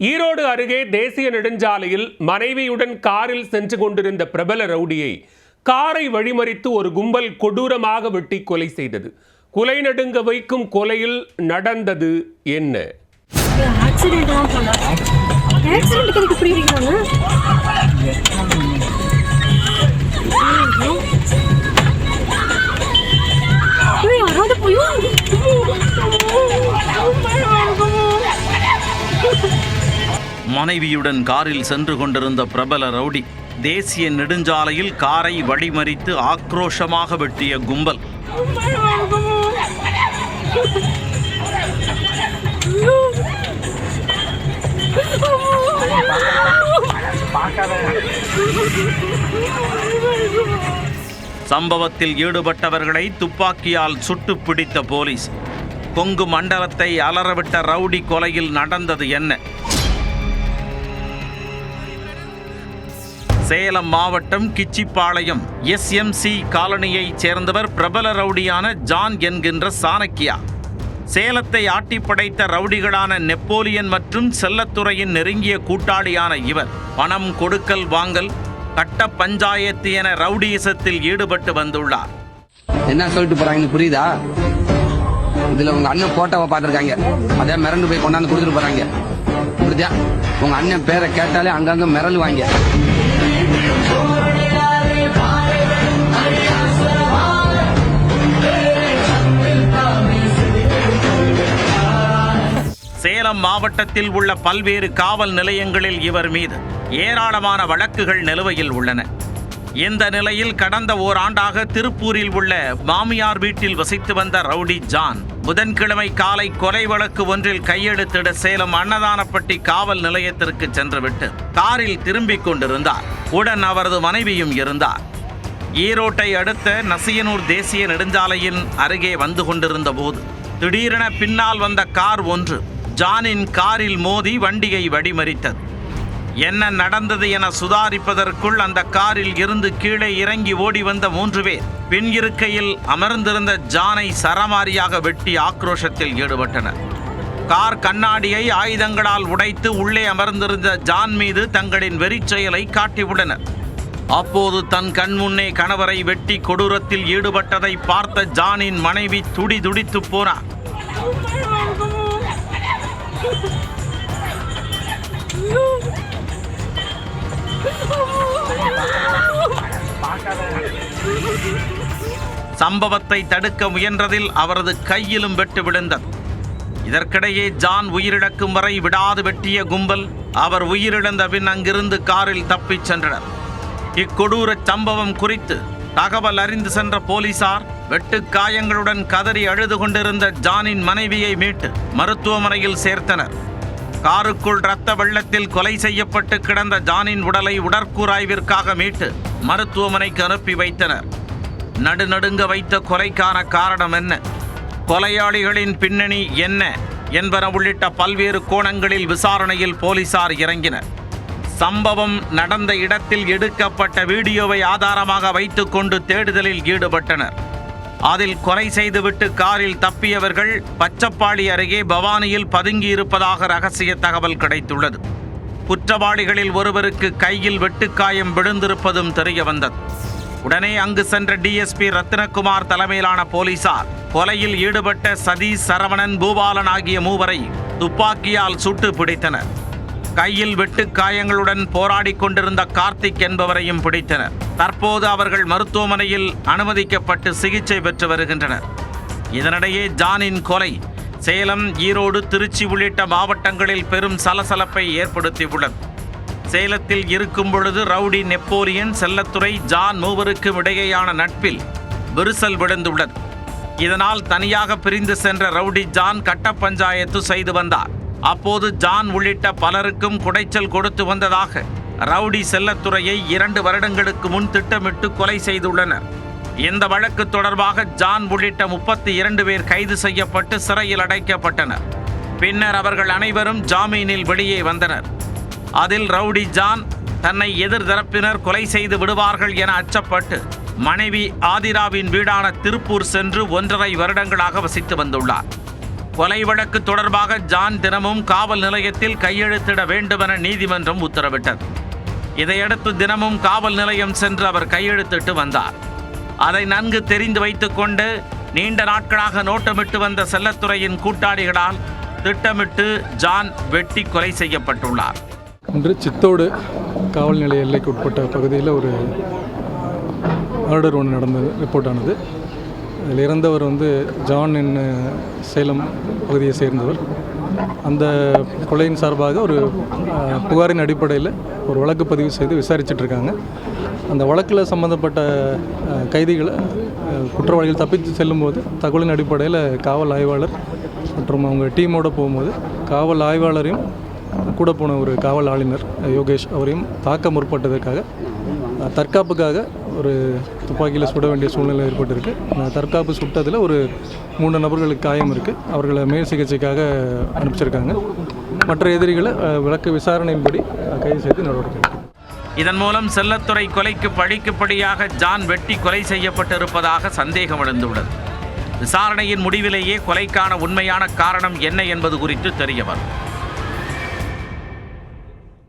ஈரோடு அருகே தேசிய நெடுஞ்சாலையில் மனைவியுடன் காரில் சென்று கொண்டிருந்த பிரபல ரவுடியை காரை வழிமறித்து ஒரு கும்பல் கொடூரமாக வெட்டி கொலை செய்தது. கொலை நடுங்க வைக்கும் கொலையில் நடந்தது என்ன? மனைவியுடன் காரில் சென்று கொண்டிருந்த பிரபல ரவுடி தேசிய நெடுஞ்சாலையில் காரை வழிமறித்து ஆக்ரோஷமாக வெட்டிய கும்பல். சம்பவத்தில் ஈடுபட்டவர்களை துப்பாக்கியால் சுட்டு பிடித்த போலீஸ். கொங்கு மண்டலத்தை அலறவிட்ட ரவுடி கொலையில் நடந்தது என்ன? சேலம் மாவட்டம் கிச்சிப்பாளையம் SMC காலனியைச் சேர்ந்தவர் பிரபல ரவுடியான ஜான் என்கின்ற சாணக்கியா. சேலத்தை ஆட்டி படைத்த ரவுடிகளான நெப்போலியன் மற்றும் செல்லத்துறையின் நெருங்கிய கூட்டாளியான இவர் பணம் கொடுக்கல் வாங்கல், கட்ட பஞ்சாயத்து என ரவுடியிசத்தில் ஈடுபட்டு வந்துள்ளார். என்ன சொல்லிட்டு போறாங்க புரியுதா? இதுல உங்க அண்ணன் போட்டோவை பார்த்திருக்காங்க, அதே மிரண்டு போய் கொண்டாந்து கொடுத்துட்டு போறாங்க. புரியுதா? உங்க அண்ணன் பேரை கேட்டாலே அங்கங்க மிரல் வாங்க. சேலம் மாவட்டத்தில் உள்ள பல்வேறு காவல் நிலையங்களில் இவர் மீது ஏராளமான வழக்குகள் நிலுவையில் உள்ளன. இந்த நிலையில் கடந்த ஓராண்டாக திருப்பூரில் உள்ள மாமியார் வீட்டில் வசித்து வந்த ரவுடி ஜான் புதன்கிழமை காலை கொலை வழக்கு ஒன்றில் கையெழுத்திட சேலம் அன்னதானப்பட்டி காவல் நிலையத்திற்கு சென்றுவிட்டு காரில் திரும்பிக் கொண்டிருந்தார். உடன் அவரது மனைவியும் இருந்தார். ஈரோட்டை அடுத்த நசியனூர் தேசிய நெடுஞ்சாலையின் அருகே வந்து கொண்டிருந்த போது திடீரென பின்னால் வந்த கார் ஒன்று ஜானின் காரில் மோதி வண்டியை வழிமறித்தது. என்ன நடந்தது என சுதாரிப்பதற்குள் அந்த காரில் இருந்து கீழே இறங்கி ஓடி வந்த 3 பேர் பின் இருக்கையில் அமர்ந்திருந்த ஜானை சரமாரியாக வெட்டி ஆக்ரோஷத்தில் ஈடுபட்டனர். கார் கண்ணாடியை ஆயுதங்களால் உடைத்து உள்ளே அமர்ந்திருந்த ஜான் மீது தங்களின் வெறிச்செயலை காட்டியுள்ளனர். அப்போது தன் கண் முன்னே கணவரை வெட்டி கொடூரத்தில் ஈடுபட்டதை பார்த்த ஜானின் மனைவி துடிதுடித்து போனார். சம்பவத்தை தடுக்க முயன்றதில் அவரது கையிலும் வெட்டு விழுந்தது. இதற்கிடையே ஜான் உயிரிழக்கும் வரை விடாது வெட்டிய கும்பல் அவர் உயிரிழந்த பின் அங்கிருந்து காரில் தப்பிச் சென்றனர். இக்கொடூர சம்பவம் குறித்து தகவல் அறிந்து சென்ற போலீசார் வெட்டு காயங்களுடன் கதறி அழுது கொண்டிருந்த ஜானின் மனைவியை மீட்டு மருத்துவமனையில் சேர்த்தனர். காருக்குள் இரத்த வெள்ளத்தில் கொலை செய்யப்பட்டு கிடந்த ஜானின் உடலை உடற்கூராய்விற்காக மீட்டு மருத்துவமனைக்கு அனுப்பி வைத்தனர். நடுநடுங்க வைத்த கொலைக்கான காரணம் என்ன, கொலையாளிகளின் பின்னணி என்ன என்பன உள்ளிட்ட பல்வேறு கோணங்களில் விசாரணையில் போலீசார் இறங்கினர். சம்பவம் நடந்த இடத்தில் எடுக்கப்பட்ட வீடியோவை ஆதாரமாக வைத்துக்கொண்டு தேடுதலில் ஈடுபட்டனர். அதில் கொலை செய்துவிட்டு காரில் தப்பியவர்கள் பச்சப்பாளி அருகே பவானியில் பதுங்கியிருப்பதாக ரகசிய தகவல் கிடைத்துள்ளது. குற்றவாளிகளில் ஒருவருக்கு கையில் வெட்டுக்காயம் விழுந்திருப்பதும் தெரிய வந்தது. உடனே அங்கு சென்ற DSP ரத்தினகுமார் தலைமையிலான போலீசார் கொலையில் ஈடுபட்ட சதீஷ், சரவணன், பூபாலன் ஆகிய 3 துப்பாக்கியால் சுட்டு பிடித்தனர். கையில் வெட்டுக்காயங்களுடன் போராடி கொண்டிருந்த கார்த்திக் என்பவரையும் பிடித்தனர். தற்போது அவர்கள் மருத்துவமனையில் அனுமதிக்கப்பட்டு சிகிச்சை பெற்று வருகின்றனர். இதனிடையே ஜானின் கொலை சேலம், ஈரோடு, திருச்சி உள்ளிட்ட மாவட்டங்களில் பெரும் சலசலப்பை ஏற்படுத்தியுள்ளது. சேலத்தில் இருக்கும் பொழுது ரவுடி நெப்போலியன், செல்லத்துறை, ஜான் 3 இடையேயான நட்பில் விரிசல் விழுந்துள்ளது. இதனால் தனியாக பிரிந்து சென்ற ரவுடி ஜான் கட்ட பஞ்சாயத்து செய்து வந்தார். அப்போது ஜான் உள்ளிட்ட பலருக்கும் குடைச்சல் கொடுத்து வந்ததாக ரவுடி செல்லத்துறையை 2 வருடங்களுக்கு முன் திட்டமிட்டு கொலை செய்துள்ளனர். இந்த வழக்கு தொடர்பாக ஜான் உள்ளிட்ட 32 பேர் கைது செய்யப்பட்டு சிறையில் அடைக்கப்பட்டனர். பின்னர் அவர்கள் அனைவரும் ஜாமீனில் வெளியே வந்தனர். அதில் ரவுடி ஜான் தன்னை எதிர்தரப்பினர் கொலை செய்து விடுவார்கள் என அச்சப்பட்டு மனைவி ஆதிராவின் வீடான திருப்பூர் சென்று 1.5 வருடங்களாக வசித்து வந்துள்ளார். கொலை வழக்கு தொடர்பாக ஜான் தினமும் காவல் நிலையத்தில் கையெழுத்திட வேண்டுமென நீதிமன்றம் உத்தரவிட்டது. இதையடுத்து தினமும் காவல் நிலையம் சென்று அவர் கையெழுத்திட்டு வந்தார். அதை நன்கு தெரிந்து வைத்துக்கொண்டு நீண்ட நாட்களாக நோட்டமிட்டு வந்த செல்லத்துறையின் கூட்டாளிகளால் திட்டமிட்டு ஜான் வெட்டி கொலை செய்யப்பட்டுள்ளார். இன்று சித்தோடு காவல் நிலைய எல்லைக்கு உட்பட்ட பகுதியில் ஒரு மர்டர் ஒன்று நடந்தது, ரிப்போர்ட் ஆனது. அதில் இறந்தவர் ஜான் என்ன சேலம் பகுதியை சேர்ந்தவர். அந்த கொலையின் சார்பாக ஒரு புகாரின் அடிப்படையில் ஒரு வழக்கு பதிவு செய்து விசாரிச்சிட்ருக்காங்க. அந்த வழக்கில் சம்மந்தப்பட்ட கைதிகளை குற்றவாளிகள் தப்பித்து செல்லும்போது தகவலின் அடிப்படையில் காவல் ஆய்வாளர் மற்றும் அவங்க டீமோடு போகும்போது காவல் ஆய்வாளரையும் கூட போன ஒரு காவல் ஆளுநர் யோகேஷ் அவரையும் தாக்க முற்பட்டதற்காக தற்காப்புக்காக ஒரு துப்பாக்கியில் சுட வேண்டிய சூழ்நிலை ஏற்பட்டிருக்கு. தற்காப்பு சுட்டதில் ஒரு 3 நபர்களுக்கு காயம் இருக்குது. அவர்களை மேல் சிகிச்சைக்காக அனுப்பிச்சிருக்காங்க. மற்ற எதிரிகளை வழக்கு விசாரணையின்படி கைது செய்து நடவடிக்கை. இதன் மூலம் செல்லத்துறை கொலைக்கு பழிக்கு பழியாக ஜான் வெட்டி கொலை செய்யப்பட்டிருப்பதாக சந்தேகம் எழுந்துள்ளது. விசாரணையின் முடிவிலேயே கொலைக்கான உண்மையான காரணம் என்ன என்பது குறித்து தெரிய வரும்.